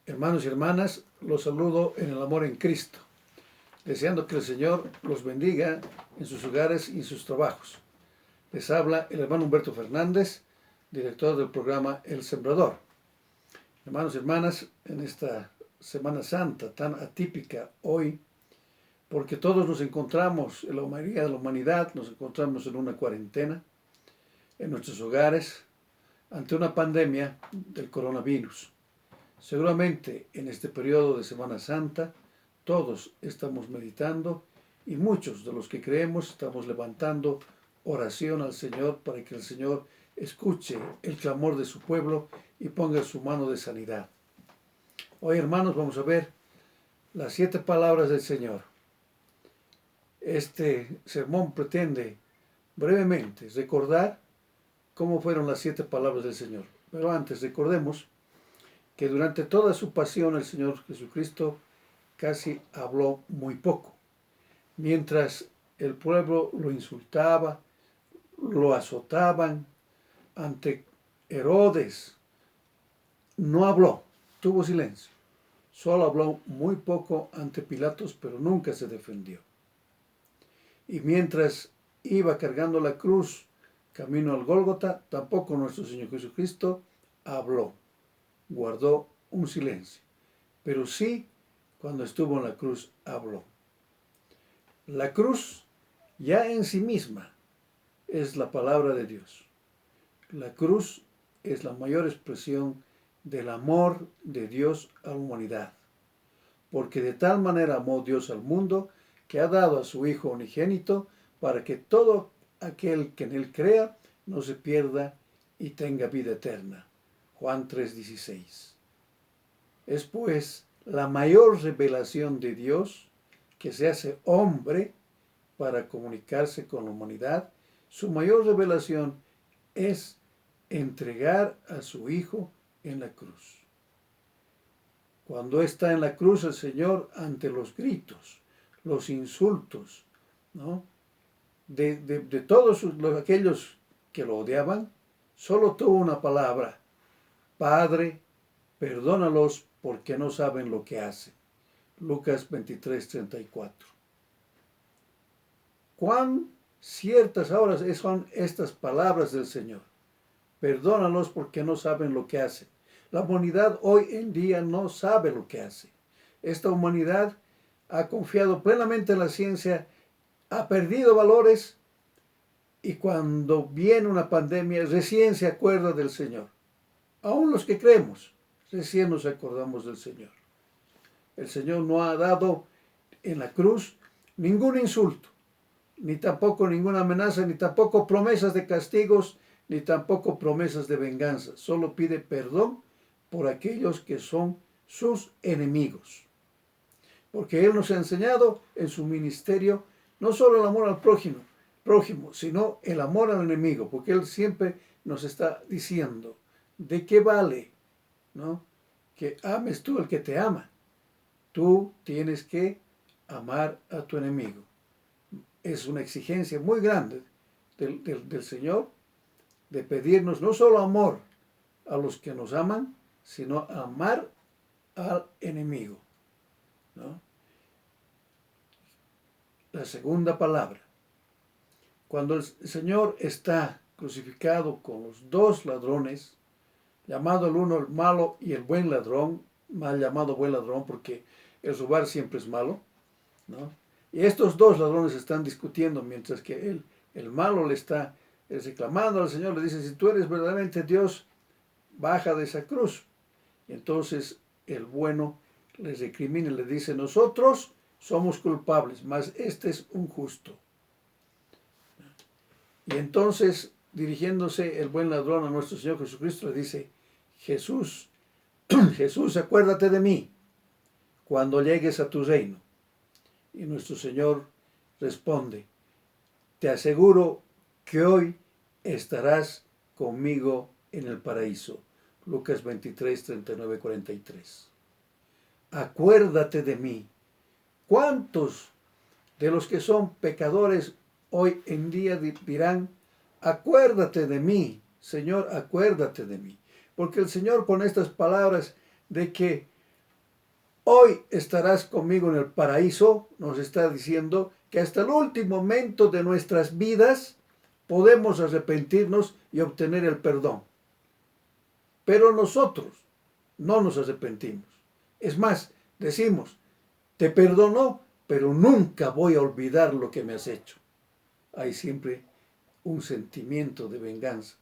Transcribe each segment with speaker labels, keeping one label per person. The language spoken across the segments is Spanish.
Speaker 1: Hermanos y hermanas, los saludo en el amor en Cristo, deseando que el Señor los bendiga en sus hogares y en sus trabajos. Les habla el hermano Humberto Fernández, director del programa El Sembrador. Hermanos y hermanas, en esta Semana Santa tan atípica hoy, porque todos nos encontramos, en la mayoría de la humanidad, nos encontramos en una cuarentena, en nuestros hogares, ante una pandemia del coronavirus. Seguramente en este periodo de Semana Santa todos estamos meditando y muchos de los que creemos estamos levantando oración al Señor para que el Señor escuche el clamor de su pueblo y ponga su mano de sanidad. Hoy, hermanos, vamos a ver las 7 palabras del Señor. Este sermón pretende brevemente recordar cómo fueron las 7 palabras del Señor. Pero antes recordemos que durante toda su pasión el Señor Jesucristo casi habló muy poco. Mientras el pueblo lo insultaba, lo azotaban, ante Herodes no habló, tuvo silencio. Solo habló muy poco ante Pilatos, pero nunca se defendió. Y mientras iba cargando la cruz camino al Gólgota, tampoco nuestro Señor Jesucristo habló. Guardó un silencio, pero sí cuando estuvo en la cruz habló. La cruz ya en sí misma es la palabra de Dios. La cruz es la mayor expresión del amor de Dios a la humanidad, porque de tal manera amó Dios al mundo que ha dado a su Hijo unigénito para que todo aquel que en él crea no se pierda y tenga vida eterna. Juan 3:16. Es pues la mayor revelación de Dios que se hace hombre para comunicarse con la humanidad. Su mayor revelación es entregar a su Hijo en la cruz. Cuando está en la cruz el Señor, ante los gritos, los insultos, ¿no?, de todos aquellos que lo odiaban, solo tuvo una palabra: Padre, perdónalos porque no saben lo que hacen. Lucas 23:34. Cuán ciertas ahora son estas palabras del Señor. Perdónalos porque no saben lo que hacen. La humanidad hoy en día no sabe lo que hace. Esta humanidad ha confiado plenamente en la ciencia, ha perdido valores y cuando viene una pandemia recién se acuerda del Señor. Aún los que creemos, recién nos acordamos del Señor. El Señor no ha dado en la cruz ningún insulto, ni tampoco ninguna amenaza, ni tampoco promesas de castigos, ni tampoco promesas de venganza. Solo pide perdón por aquellos que son sus enemigos. Porque Él nos ha enseñado en su ministerio no solo el amor al prójimo, sino el amor al enemigo. Porque Él siempre nos está diciendo: ¿de qué vale, no?, que ames tú al que te ama? Tú tienes que amar a tu enemigo. Es una exigencia muy grande del Señor, de pedirnos no solo amor a los que nos aman, sino amar al enemigo, ¿no? La segunda palabra. Cuando el Señor está crucificado con los 2 ladrones, llamado el uno el malo y el buen ladrón, mal llamado buen ladrón porque el robar siempre es malo, ¿no? Y estos 2 ladrones están discutiendo mientras que el malo le está reclamando al Señor, le dice: si tú eres verdaderamente Dios, baja de esa cruz. Y entonces el bueno les recrimina y le dice: nosotros somos culpables, mas este es un justo. Y entonces, dirigiéndose el buen ladrón a nuestro Señor Jesucristo, le dice: Jesús, acuérdate de mí cuando llegues a tu reino. Y nuestro Señor responde: te aseguro que hoy estarás conmigo en el paraíso. Lucas 23, 39, 43. Acuérdate de mí. ¿Cuántos de los que son pecadores hoy en día dirán: acuérdate de mí, Señor, acuérdate de mí? Porque el Señor, con estas palabras de que Hoy estarás conmigo en el paraíso. Nos está diciendo que hasta el último momento de nuestras vidas podemos arrepentirnos y obtener el perdón. Pero nosotros no nos arrepentimos. Es más, decimos, te perdono, pero nunca voy a olvidar lo que me has hecho. Hay siempre un sentimiento de venganza.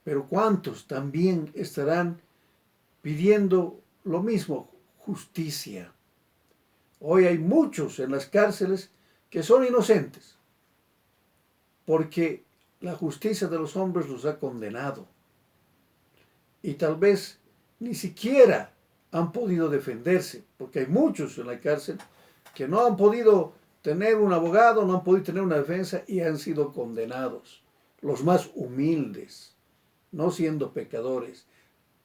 Speaker 1: Pero ¿cuántos también estarán pidiendo lo mismo, justicia? Hoy hay muchos en las cárceles que son inocentes, porque la justicia de los hombres los ha condenado. Y tal vez ni siquiera han podido defenderse, porque hay muchos en la cárcel que no han podido tener un abogado, no han podido tener una defensa y han sido condenados. Los más humildes, no siendo pecadores,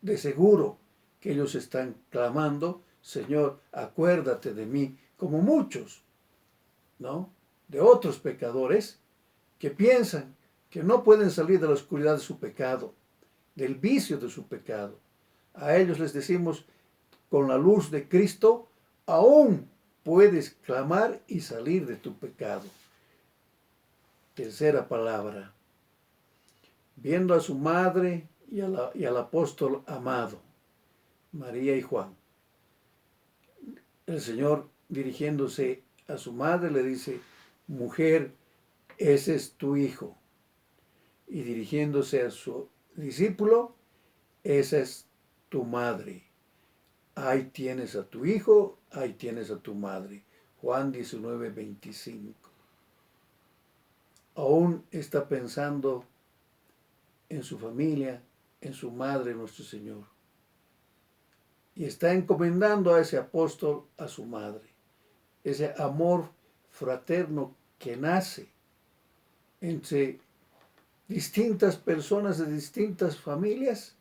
Speaker 1: de seguro que ellos están clamando, Señor, acuérdate de mí, como muchos, ¿no? De otros pecadores que piensan que no pueden salir de la oscuridad de su pecado, del vicio de su pecado. A ellos les decimos, con la luz de Cristo, aún puedes clamar y salir de tu pecado. Tercera palabra. Viendo a su madre y al apóstol amado, María y Juan. El Señor, dirigiéndose a su madre, le dice, mujer, ese es tu hijo. Y dirigiéndose a su discípulo, esa es tu madre. Ahí tienes a tu hijo, ahí tienes a tu madre. Juan 19:25. Aún está pensando en su familia, en su madre, nuestro Señor. Y está encomendando a ese apóstol a su madre. Ese amor fraterno que nace entre distintas personas de distintas familias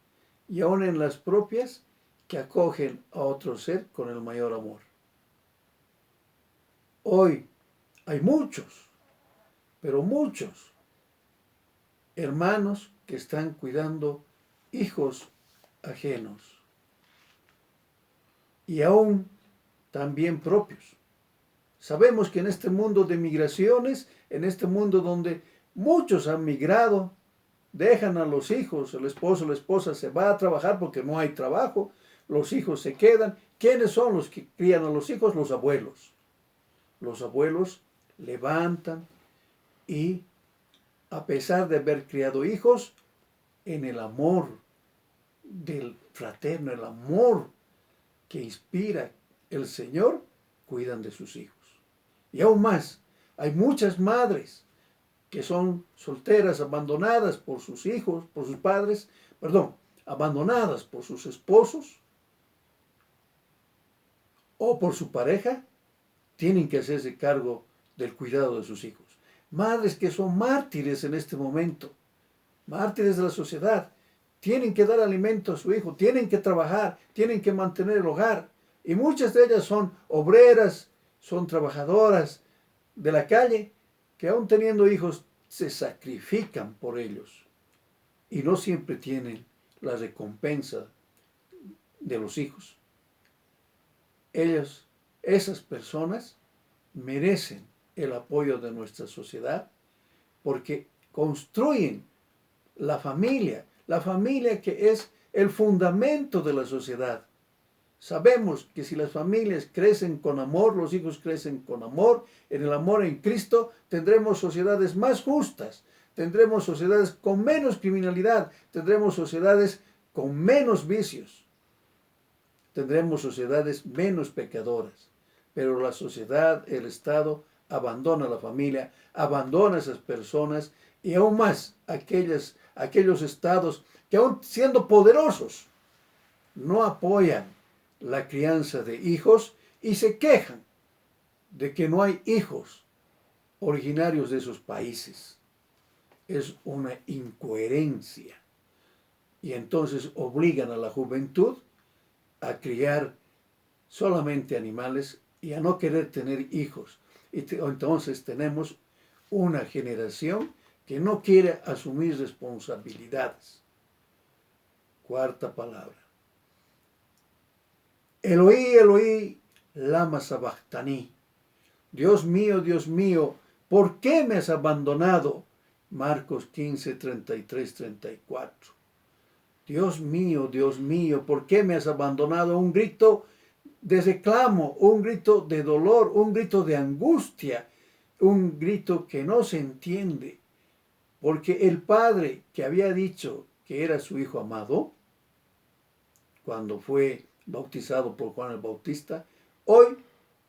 Speaker 1: y aún en las propias que acogen a otro ser con el mayor amor. Hoy hay muchos, pero muchos hermanos que están cuidando hijos ajenos y aún también propios. Sabemos que en este mundo de migraciones, en este mundo donde muchos han migrado, dejan a los hijos, el esposo o la esposa se va a trabajar porque no hay trabajo, los hijos se quedan. ¿Quiénes son los que crían a los hijos? Los abuelos. Los abuelos levantan y, a pesar de haber criado hijos, en el amor del fraterno, el amor que inspira el Señor, cuidan de sus hijos. Y aún más, hay muchas madres que son solteras, abandonadas por sus hijos, por sus padres, abandonadas por sus esposos o por su pareja, tienen que hacerse cargo del cuidado de sus hijos. Madres que son mártires en este momento, mártires de la sociedad, tienen que dar alimento a su hijo, tienen que trabajar, tienen que mantener el hogar. Y muchas de ellas son obreras, son trabajadoras de la calle, que aún teniendo hijos se sacrifican por ellos. Y no siempre tienen la recompensa de los hijos. Esas personas merecen el apoyo de nuestra sociedad porque construyen la familia que es el fundamento de la sociedad. Sabemos que si las familias crecen con amor, los hijos crecen con amor, en el amor en Cristo, tendremos sociedades más justas, tendremos sociedades con menos criminalidad, tendremos sociedades con menos vicios, tendremos sociedades menos pecadoras. Pero la sociedad, el Estado, abandona a la familia, abandona a esas personas y aún más aquellos estados que aún siendo poderosos no apoyan la crianza de hijos y se quejan de que no hay hijos originarios de esos países. Es una incoherencia. Y entonces obligan a la juventud a criar solamente animales y a no querer tener hijos. Y entonces tenemos una generación que no quiere asumir responsabilidades. Cuarta palabra. Eloí, Eloí, lama sabachthani. Dios mío, ¿por qué me has abandonado? Marcos 15, 33, 34. Dios mío, ¿por qué me has abandonado? Un grito de reclamo, un grito de dolor, un grito de angustia, un grito que no se entiende. Porque el padre que había dicho que era su hijo amado, cuando fue bautizado por Juan el Bautista, hoy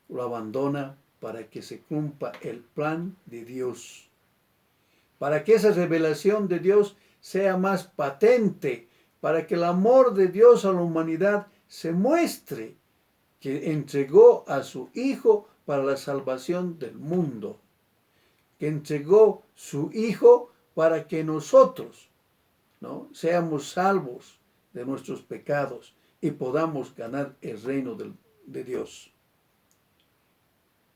Speaker 1: lo abandona para que se cumpla el plan de Dios. Para que esa revelación de Dios sea más patente, para que el amor de Dios a la humanidad se muestre, que entregó a su Hijo para la salvación del mundo, que entregó su Hijo para que nosotros, ¿no?, seamos salvos de nuestros pecados y podamos ganar el reino de Dios.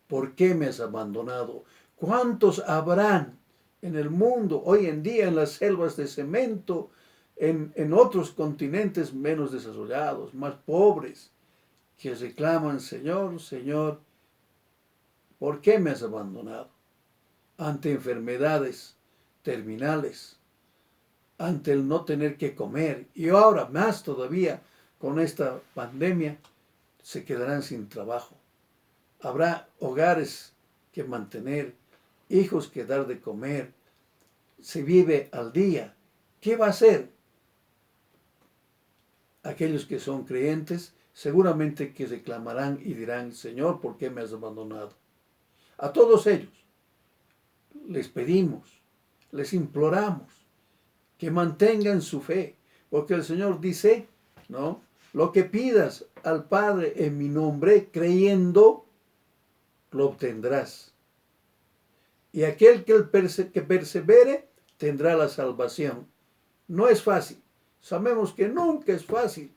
Speaker 1: ¿Por qué me has abandonado? ¿Cuántos habrán en el mundo hoy en día, en las selvas de cemento, en otros continentes menos desarrollados, más pobres, que reclaman: Señor, Señor, ¿por qué me has abandonado? Ante enfermedades terminales, ante el no tener que comer, y ahora más todavía con esta pandemia, se quedarán sin trabajo. Habrá hogares que mantener, hijos que dar de comer, se vive al día. ¿Qué va a hacer? Aquellos que son creyentes seguramente que reclamarán y dirán: Señor, ¿por qué me has abandonado? A todos ellos les pedimos, les imploramos que mantengan su fe, porque el Señor dice, ¿no?, lo que pidas al Padre en mi nombre, creyendo, lo obtendrás. Y aquel que persevere tendrá la salvación. No es fácil. Sabemos que nunca es fácil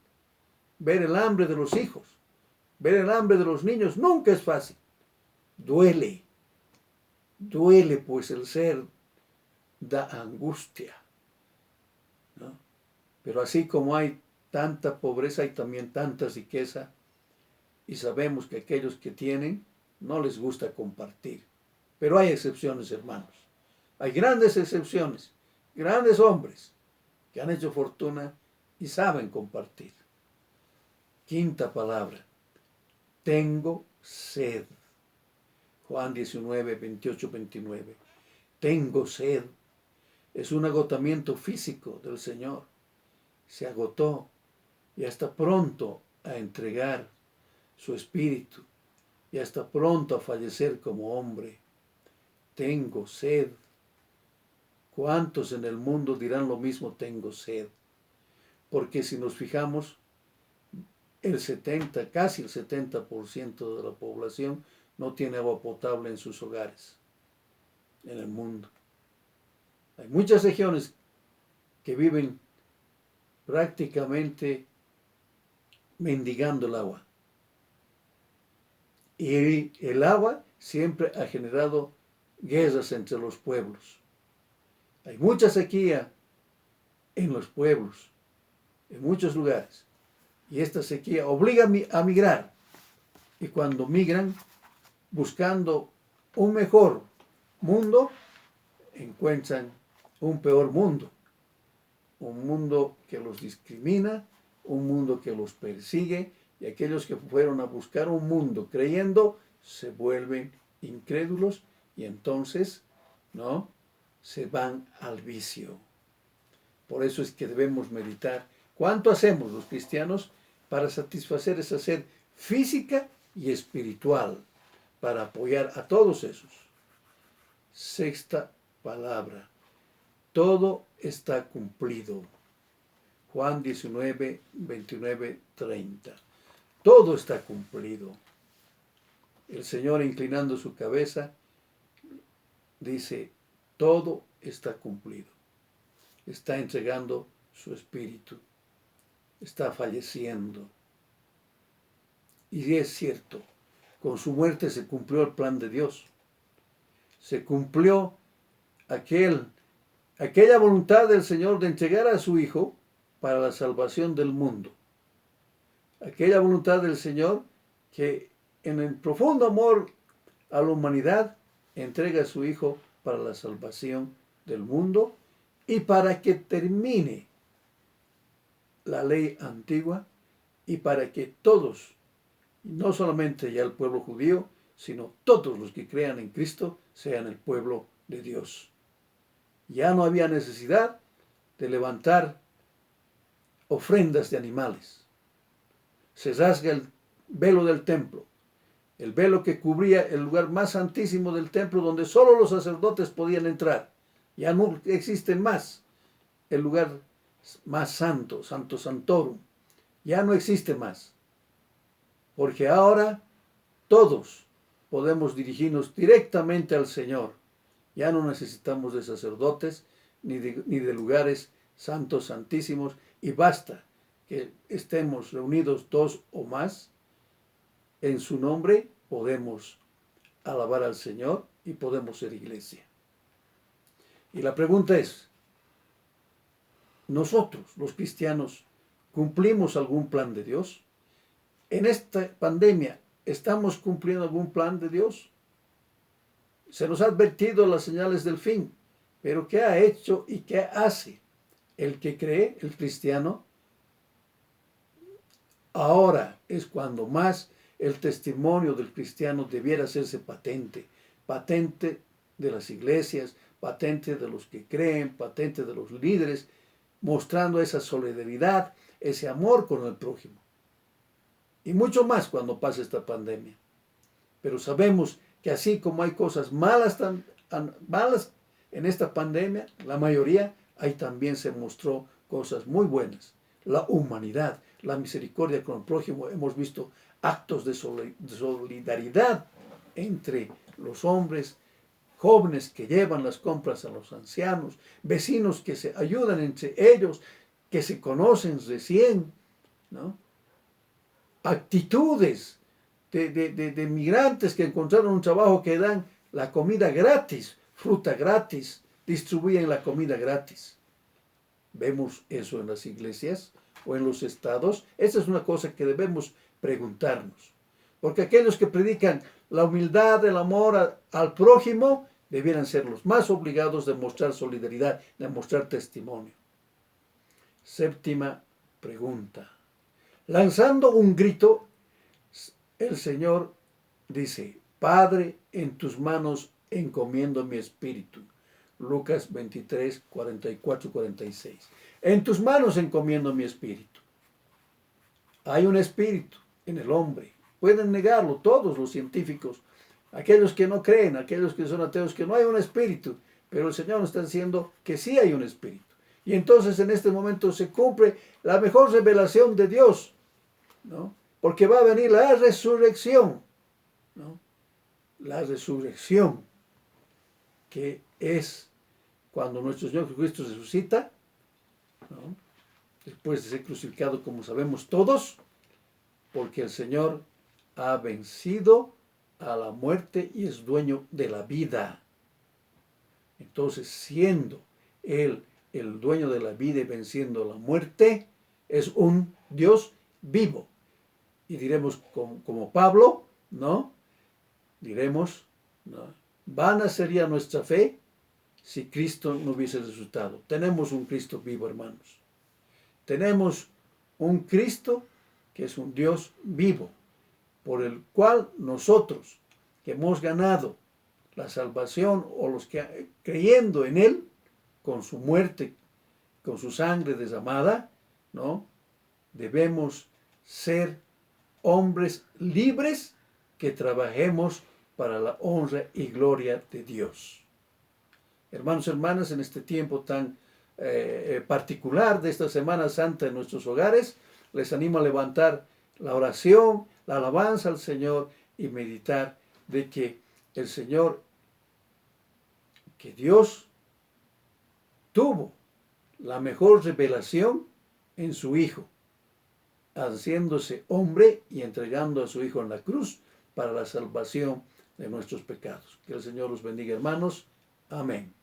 Speaker 1: ver el hambre de los hijos, ver el hambre de los niños, nunca es fácil. Duele, pues el ser da angustia, ¿no? Pero así como hay tanta pobreza, hay también tanta riqueza, y sabemos que aquellos que tienen no les gusta compartir. Pero hay excepciones, hermanos. Hay grandes excepciones, grandes hombres que han hecho fortuna y saben compartir. Quinta palabra: tengo sed. Juan 19, 28, 29. Tengo sed. Es un agotamiento físico del Señor. Se agotó y está pronto a entregar su espíritu. Y está pronto a fallecer como hombre. Tengo sed. ¿Cuántos en el mundo dirán lo mismo? Tengo sed. Porque si nos fijamos, casi el 70% de la población no tiene agua potable en sus hogares, en el mundo. Hay muchas regiones que viven prácticamente mendigando el agua. Y el agua siempre ha generado guerras entre los pueblos. Hay mucha sequía en los pueblos, en muchos lugares. Y esta sequía obliga a migrar. Y cuando migran, buscando un mejor mundo, encuentran un peor mundo. Un mundo que los discrimina, un mundo que los persigue, y aquellos que fueron a buscar un mundo creyendo, se vuelven incrédulos y entonces, ¿no?, se van al vicio. Por eso es que debemos meditar cuánto hacemos los cristianos para satisfacer esa sed física y espiritual, para apoyar a todos esos. Sexta palabra: todo está cumplido. Juan 19, 29, 30. Todo está cumplido. El Señor, inclinando su cabeza, dice: todo está cumplido. Está entregando su espíritu. Está falleciendo. Y es cierto, con su muerte se cumplió el plan de Dios. Se cumplió aquella voluntad del Señor de entregar a su Hijo para la salvación del mundo. aquella voluntad del Señor que en el profundo amor a la humanidad entrega a su Hijo para la salvación del mundo y para que termine la ley antigua y para que todos, no solamente ya el pueblo judío, sino todos los que crean en Cristo, sean el pueblo de Dios. Ya no había necesidad de levantar ofrendas de animales. Se rasga el velo del templo, el velo que cubría el lugar más santísimo del templo, donde solo los sacerdotes podían entrar. Ya no existe más el lugar más santo, Santo Santorum. Ya no existe más, porque ahora todos podemos dirigirnos directamente al Señor. Ya no necesitamos de sacerdotes ni de lugares santos, santísimos, y basta que estemos reunidos dos o más en su nombre, podemos alabar al Señor y podemos ser iglesia. Y la pregunta es, ¿nosotros, los cristianos, cumplimos algún plan de Dios? En esta pandemia, ¿estamos cumpliendo algún plan de Dios? Se nos ha advertido las señales del fin, pero ¿qué ha hecho y qué hace el que cree, el cristiano? Ahora es cuando más el testimonio del cristiano debiera hacerse patente, patente de las iglesias, patente de los que creen, patente de los líderes, mostrando esa solidaridad, ese amor con el prójimo. Y mucho más cuando pase esta pandemia. Pero sabemos que así como hay cosas malas en esta pandemia, la mayoría, ahí también se mostró cosas muy buenas. La humanidad, la misericordia con el prójimo. Hemos visto actos de solidaridad entre los hombres, jóvenes que llevan las compras a los ancianos, vecinos que se ayudan entre ellos, que se conocen recién, ¿no? Actitudes de migrantes que encontraron un trabajo que dan la comida gratis, fruta gratis, distribuyen la comida gratis. ¿Vemos eso en las iglesias o en los estados? Esa es una cosa que debemos preguntarnos. Porque aquellos que predican la humildad, el amor al prójimo, debieran ser los más obligados de mostrar solidaridad, de mostrar testimonio. Séptima pregunta. Lanzando un grito, el Señor dice, Padre, en tus manos encomiendo mi espíritu. Lucas 23, 44 y 46. En tus manos encomiendo mi espíritu. Hay un espíritu en el hombre. Pueden negarlo todos los científicos, aquellos que no creen, aquellos que son ateos, que no hay un espíritu. Pero el Señor nos está diciendo que sí hay un espíritu. Y entonces en este momento se cumple la mejor revelación de Dios, ¿no? Porque va a venir la resurrección, ¿no? La resurrección, que es cuando nuestro Señor Jesucristo resucita, ¿no? Después de ser crucificado, como sabemos todos, porque el Señor ha vencido a la muerte y es dueño de la vida. Entonces, siendo Él el dueño de la vida y venciendo la muerte, es un Dios vivo. Y diremos como Pablo, ¿no? Diremos, ¿no? Vana sería nuestra fe si Cristo no hubiese resucitado. Tenemos un Cristo vivo, hermanos. Tenemos un Cristo que es un Dios vivo, por el cual nosotros que hemos ganado la salvación, o los que creyendo en Él, con su muerte, con su sangre derramada, ¿no? Debemos ser hombres libres que trabajemos para la honra y gloria de Dios. Hermanos y hermanas, en este tiempo tan particular de esta Semana Santa en nuestros hogares, les animo a levantar la oración, la alabanza al Señor y meditar de que el Señor, que Dios tuvo la mejor revelación en su Hijo, haciéndose hombre y entregando a su Hijo en la cruz para la salvación de nuestros pecados. Que el Señor los bendiga, hermanos. Amén.